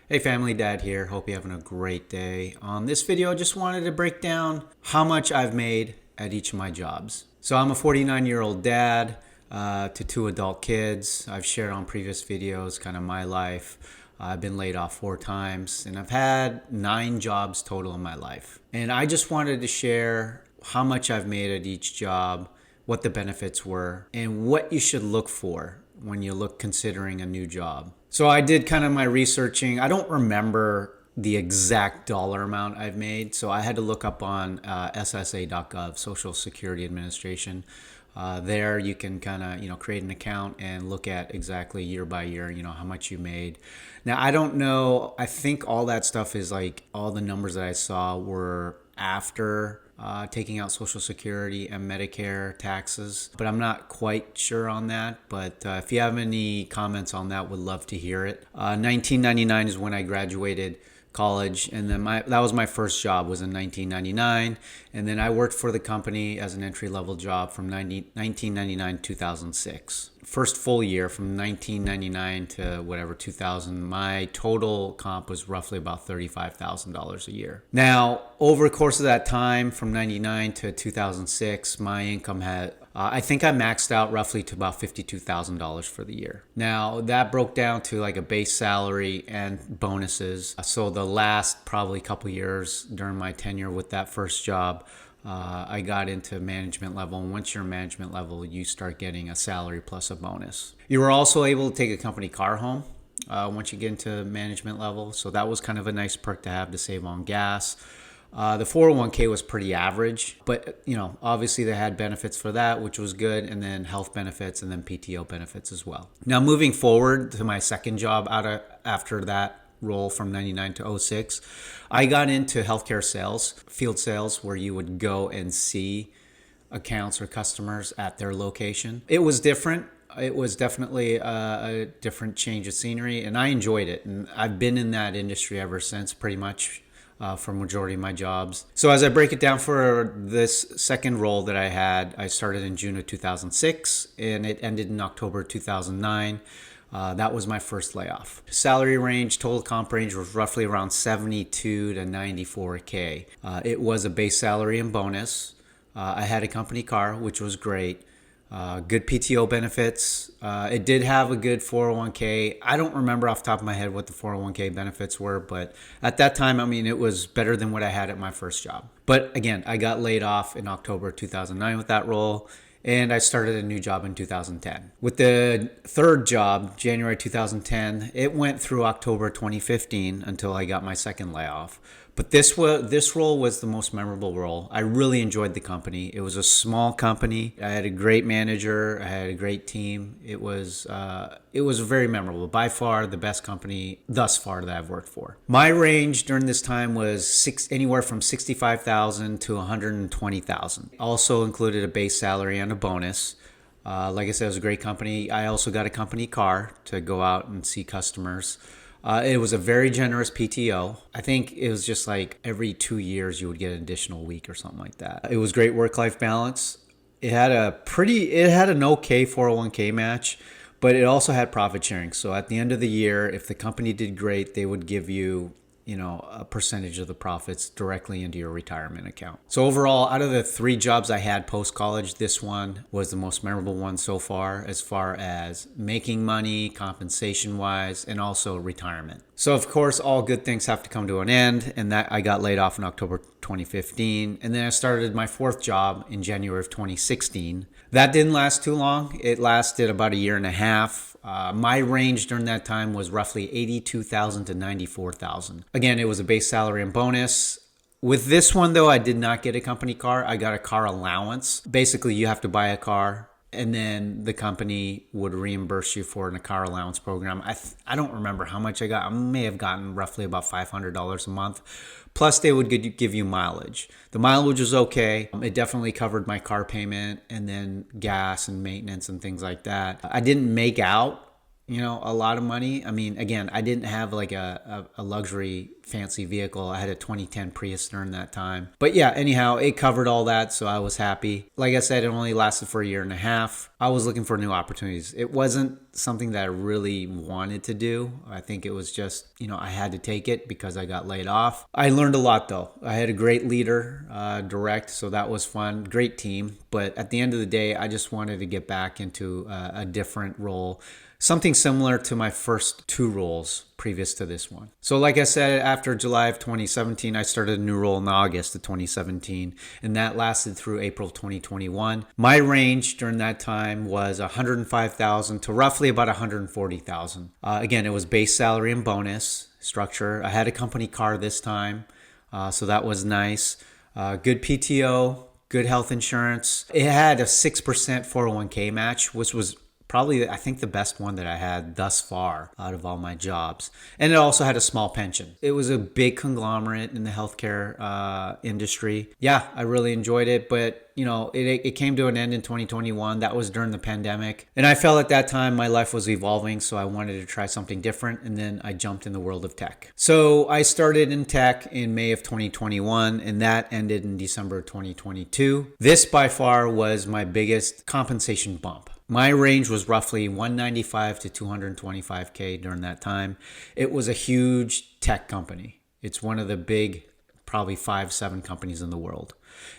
Hey family, Dad here. Hope you're having a great day. On this video, I just wanted to break down how much I've made at each of my jobs. So I'm a 49-year-old dad to two adult kids. I've shared on previous videos kind of my life. I've been laid off 4 times and I've had 9 jobs total in my life. And I just wanted to share how much I've made at each job, what the benefits were, and what you should look for when you look considering a new job. So I did kind of my researching. I don't remember the exact dollar amount I've made, so I had to look up on SSA.gov, Social Security Administration. There you can kind of create an account and look at exactly year by year how much you made. Now I don't know. I think all that stuff is like all the numbers that I saw were after taking out Social Security and Medicare taxes, but I'm not quite sure on that. But if you have any comments on that, would love to hear it. 1999 is when I graduated college, and then that was my first job, was in 1999, and then I worked for the company as an entry-level job from 1999 to 2006. First full year from 1999 to 2000, my total comp was roughly about $35,000 a year. Now, over the course of that time from 99 to 2006, my income had I think I maxed out roughly to about $52,000 for the year. Now that broke down to like a base salary and bonuses. So the last probably couple years during my tenure with that first job, I got into management level. And once you're management level, you start getting a salary plus a bonus. You were also able to take a company car home once you get into management level. So that was kind of a nice perk to have to save on gas. The 401k was pretty average, but obviously they had benefits for that, which was good, and then health benefits and then PTO benefits as well. Now moving forward to my second job after that role from 99 to 06, I got into healthcare sales, field sales, where you would go and see accounts or customers at their location. It was different. It was definitely a different change of scenery, and I enjoyed it. And I've been in that industry ever since, pretty much. For majority of my jobs. So as I break it down for this second role that I had, I started in June of 2006 and it ended in October 2009. That was my first layoff. Salary range, total comp range was roughly around 72 to 94K. It was a base salary and bonus. I had a company car, which was great. Good PTO benefits. It did have a good 401k. I don't remember off the top of my head what the 401k benefits were, but at that time, it was better than what I had at my first job. But again, I got laid off in October 2009 with that role, and I started a new job in 2010. With the third job, January 2010, it went through October 2015 until I got my second layoff. But this role was the most memorable role. I really enjoyed the company. It was a small company. I had a great manager. I had a great team. It was very memorable. By far the best company thus far that I've worked for. My range during this time was anywhere from $65,000 to $120,000. Also included a base salary and a bonus. Like I said, it was a great company. I also got a company car to go out and see customers. It was a very generous PTO. I think it was just like every 2 years you would get an additional week or something like that. It was great work-life balance. It had an okay 401k match, but it also had profit sharing. So at the end of the year, if the company did great, they would give you a percentage of the profits directly into your retirement account. So overall, out of the 3 jobs I had post-college, this one was the most memorable one so far as making money, compensation-wise, and also retirement. So of course, all good things have to come to an end, and that I got laid off in October 2015. And then I started my 4th job in January of 2016. That didn't last too long. It lasted about a year and a half. My range during that time was roughly $82,000 to $94,000. Again, it was a base salary and bonus. With this one, though, I did not get a company car. I got a car allowance. Basically, you have to buy a car, and then the company would reimburse you for a car allowance program. I don't remember how much I got. I may have gotten roughly about $500 a month. Plus, they would give you mileage. The mileage was okay. It definitely covered my car payment and then gas and maintenance and things like that. I didn't make out a lot of money. I mean, again, I didn't have like a luxury fancy vehicle. I had a 2010 Prius during that time. But yeah, anyhow, it covered all that, so I was happy. Like I said, it only lasted for a year and a half. I was looking for new opportunities. It wasn't something that I really wanted to do. I think it was just, I had to take it because I got laid off. I learned a lot though. I had a great leader, direct, so that was fun. Great team. But at the end of the day, I just wanted to get back into a different role. Something similar to my first two roles previous to this one. So like I said, after July of 2017, I started a new role in August of 2017, and that lasted through April 2021. My range during that time was 105,000 to roughly about 140,000. Again, it was base salary and bonus structure. I had a company car this time, so that was nice. Good PTO, good health insurance. It had a 6% 401k match, which was probably, I think, the best one that I had thus far out of all my jobs. And it also had a small pension. It was a big conglomerate in the healthcare industry. Yeah, I really enjoyed it, but it came to an end in 2021. That was during the pandemic. And I felt at that time my life was evolving, so I wanted to try something different. And then I jumped in the world of tech. So I started in tech in May of 2021, and that ended in December of 2022. This by far was my biggest compensation bump. My range was roughly 195 to 225K during that time. It was a huge tech company. It's one of the big, probably 5-7 companies in the world.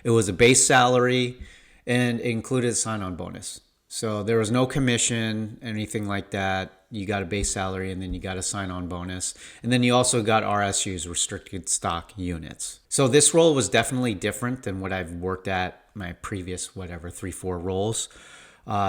It was a base salary and it included a sign-on bonus. So there was no commission, anything like that. You got a base salary and then you got a sign-on bonus. And then you also got RSUs, restricted stock units. So this role was definitely different than what I've worked at my previous, 3-4 roles.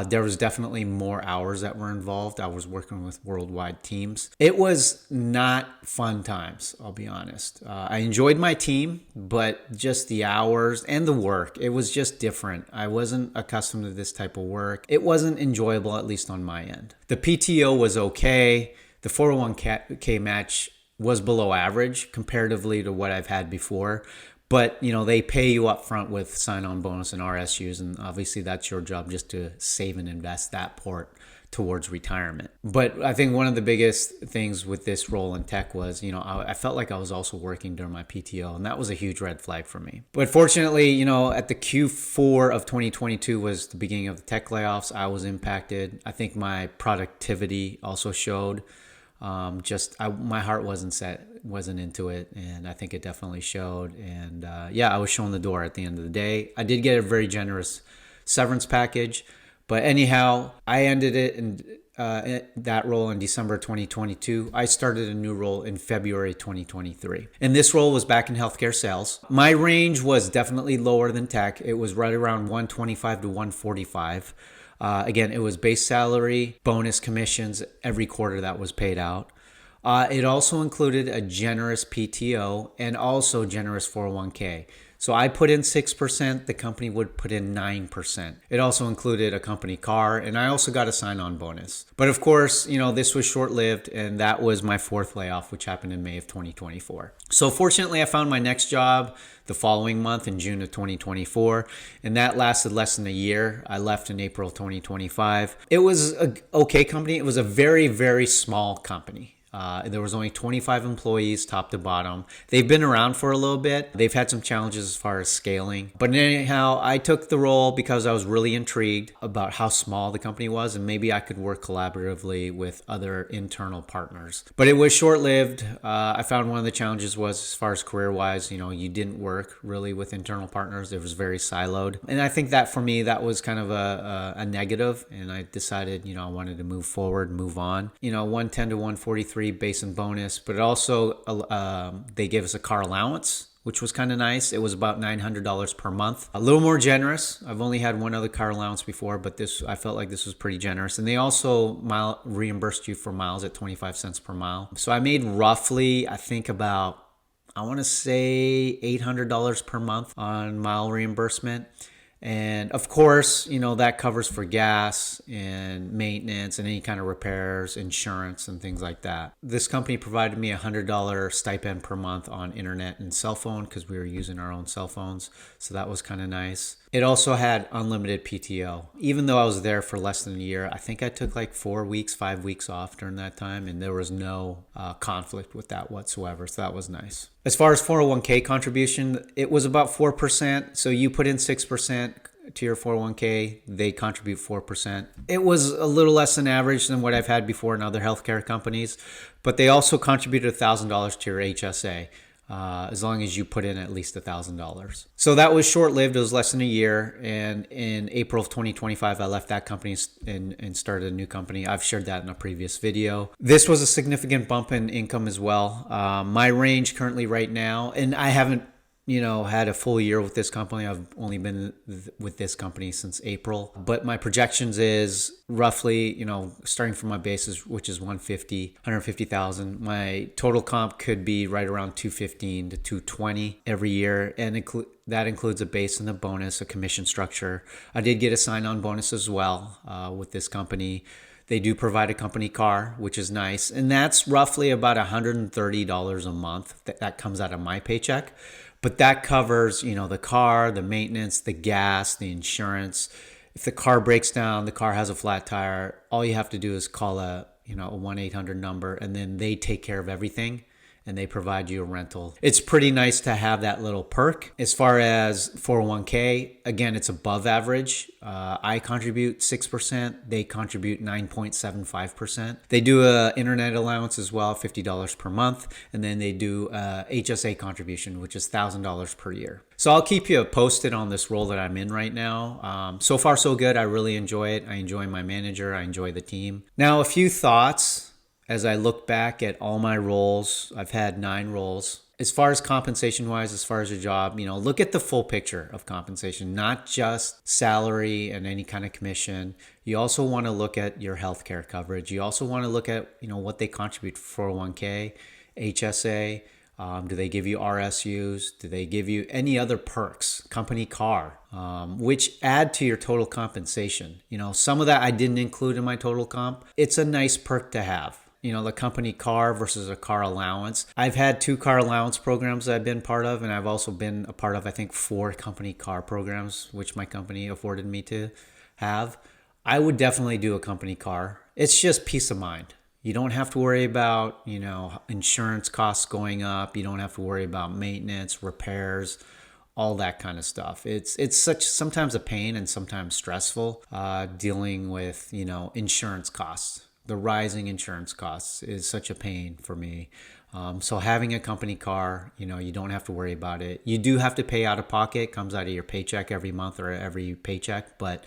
There was definitely more hours that were involved. I was working with worldwide teams. It was not fun times, I'll be honest. I enjoyed my team, but just the hours and the work, it was just different. I wasn't accustomed to this type of work. It wasn't enjoyable, at least on my end. The PTO was okay. The 401k match was below average comparatively to what I've had before. But, they pay you up front with sign-on bonus and RSUs, and obviously that's your job, just to save and invest that part towards retirement. But I think one of the biggest things with this role in tech was, I felt like I was also working during my PTO, and that was a huge red flag for me. But fortunately, at the Q4 of 2022 was the beginning of the tech layoffs. I was impacted. I think my productivity also showed. My heart wasn't into it, and I think it definitely showed. And I was shown the door at the end of the day. I did get a very generous severance package, but anyhow, I ended it in that role in December 2022. I started a new role in February 2023, and this role was back in healthcare sales. My range was definitely lower than tech. It was right around 125 to 145. Again, it was base salary, bonus, commissions every quarter that was paid out. It also included a generous PTO and also generous 401k. So I put in 6%, the company would put in 9%. It also included a company car, and I also got a sign-on bonus. But of course, this was short-lived, and that was my fourth layoff, which happened in May of 2024. So fortunately, I found my next job the following month in June of 2024, and that lasted less than a year. I left in April 2025. It was an okay company. It was a very, very small company. There was only 25 employees, top to bottom. They've been around for a little bit. They've had some challenges as far as scaling. But anyhow, I took the role because I was really intrigued about how small the company was, and maybe I could work collaboratively with other internal partners. But it was short-lived. I found one of the challenges was, as far as career-wise, you didn't work really with internal partners. It was very siloed. And I think that for me, that was kind of a negative. And I decided, I wanted to move forward, move on. 110 to 143 base and bonus, but also they gave us a car allowance, which was kind of nice. It was about $900 per month, a little more generous. I've only had one other car allowance before, but I felt like this was pretty generous. And they also reimbursed you for miles at 25 cents per mile. So I made roughly, I think about, I want to say $800 per month on mile reimbursement. And of course, that covers for gas and maintenance and any kind of repairs, insurance, and things like that. This company provided me a $100 stipend per month on internet and cell phone because we were using our own cell phones. So that was kind of nice. It also had unlimited PTO. Even though I was there for less than a year, I think I took like 4 weeks, 5 weeks off during that time, and there was no conflict with that whatsoever. So that was nice. As far as 401k contribution, it was about 4%. So you put in 6% to your 401k, they contribute 4%. It was a little less than average than what I've had before in other healthcare companies, but they also contributed $1,000 to your HSA. As long as you put in at least $1,000. So that was short-lived. It was less than a year. And in April of 2025, I left that company and started a new company. I've shared that in a previous video. This was a significant bump in income as well. My range currently right now, and I haven't had a full year with this company. I've only been with this company since April. But my projections is roughly, starting from my basis, which is 150,000. My total comp could be right around 215 to 220 every year. And that includes a base and a bonus, a commission structure. I did get a sign-on bonus as well with this company. They do provide a company car, which is nice. And that's roughly about $130 a month that comes out of my paycheck. But that covers, the car, the maintenance, the gas, the insurance. If the car breaks down, the car has a flat tire, all you have to do is call a 1-800 number, and then they take care of everything and they provide you a rental. It's pretty nice to have that little perk. As far as 401k, again, it's above average. I contribute 6%. They contribute 9.75%. They do a internet allowance as well, $50 per month. And then they do a HSA contribution, which is $1,000 per year. So I'll keep you posted on this role that I'm in right now. So far, so good. I really enjoy it. I enjoy my manager. I enjoy the team. Now, a few thoughts. As I look back at all my roles, I've had 9 roles. As far as compensation wise, as far as your job, look at the full picture of compensation, not just salary and any kind of commission. You also want to look at your healthcare coverage. You also want to look at, what they contribute for 401k, HSA. Do they give you RSUs? Do they give you any other perks, company car, which add to your total compensation? Some of that I didn't include in my total comp. It's a nice perk to have. The company car versus a car allowance. I've had 2 car allowance programs that I've been part of, and I've also been a part of, I think, 4 company car programs, which my company afforded me to have. I would definitely do a company car. It's just peace of mind. You don't have to worry about, insurance costs going up. You don't have to worry about maintenance, repairs, all that kind of stuff. It's sometimes a pain and sometimes stressful dealing with, insurance costs. The rising insurance costs is such a pain for me. So having a company car, you don't have to worry about it. You do have to pay out of pocket. It comes out of your paycheck every month or every paycheck. But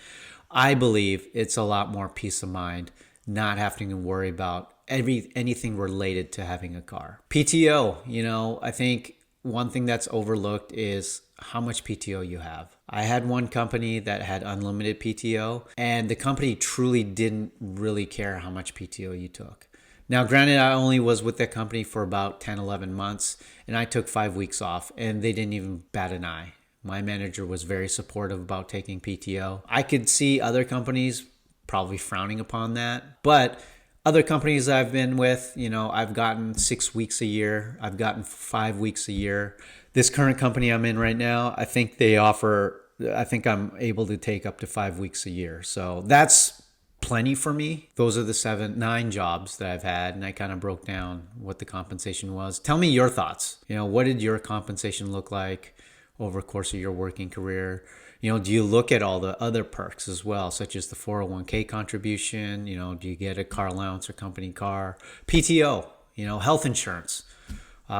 I believe it's a lot more peace of mind not having to worry about anything related to having a car. PTO, I think one thing that's overlooked is how much PTO you have. I had one company that had unlimited PTO, and the company truly didn't really care how much PTO you took. Now, granted, I only was with that company for about 10, 11 months, and I took 5 weeks off, and they didn't even bat an eye. My manager was very supportive about taking PTO. I could see other companies probably frowning upon that, but other companies I've been with, I've gotten 6 weeks a year. I've gotten 5 weeks a year. This current company I'm in right now, I think I'm able to take up to 5 weeks a year. So that's plenty for me. Those are the 9 jobs that I've had, and I kind of broke down what the compensation was. Tell me your thoughts. What did your compensation look like over the course of your working career? Do you look at all the other perks as well, such as the 401k contribution? Do you get a car allowance or company car? PTO, health insurance.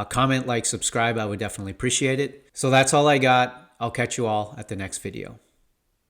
Comment, like, subscribe. I would definitely appreciate it. So that's all I got. I'll catch you all at the next video.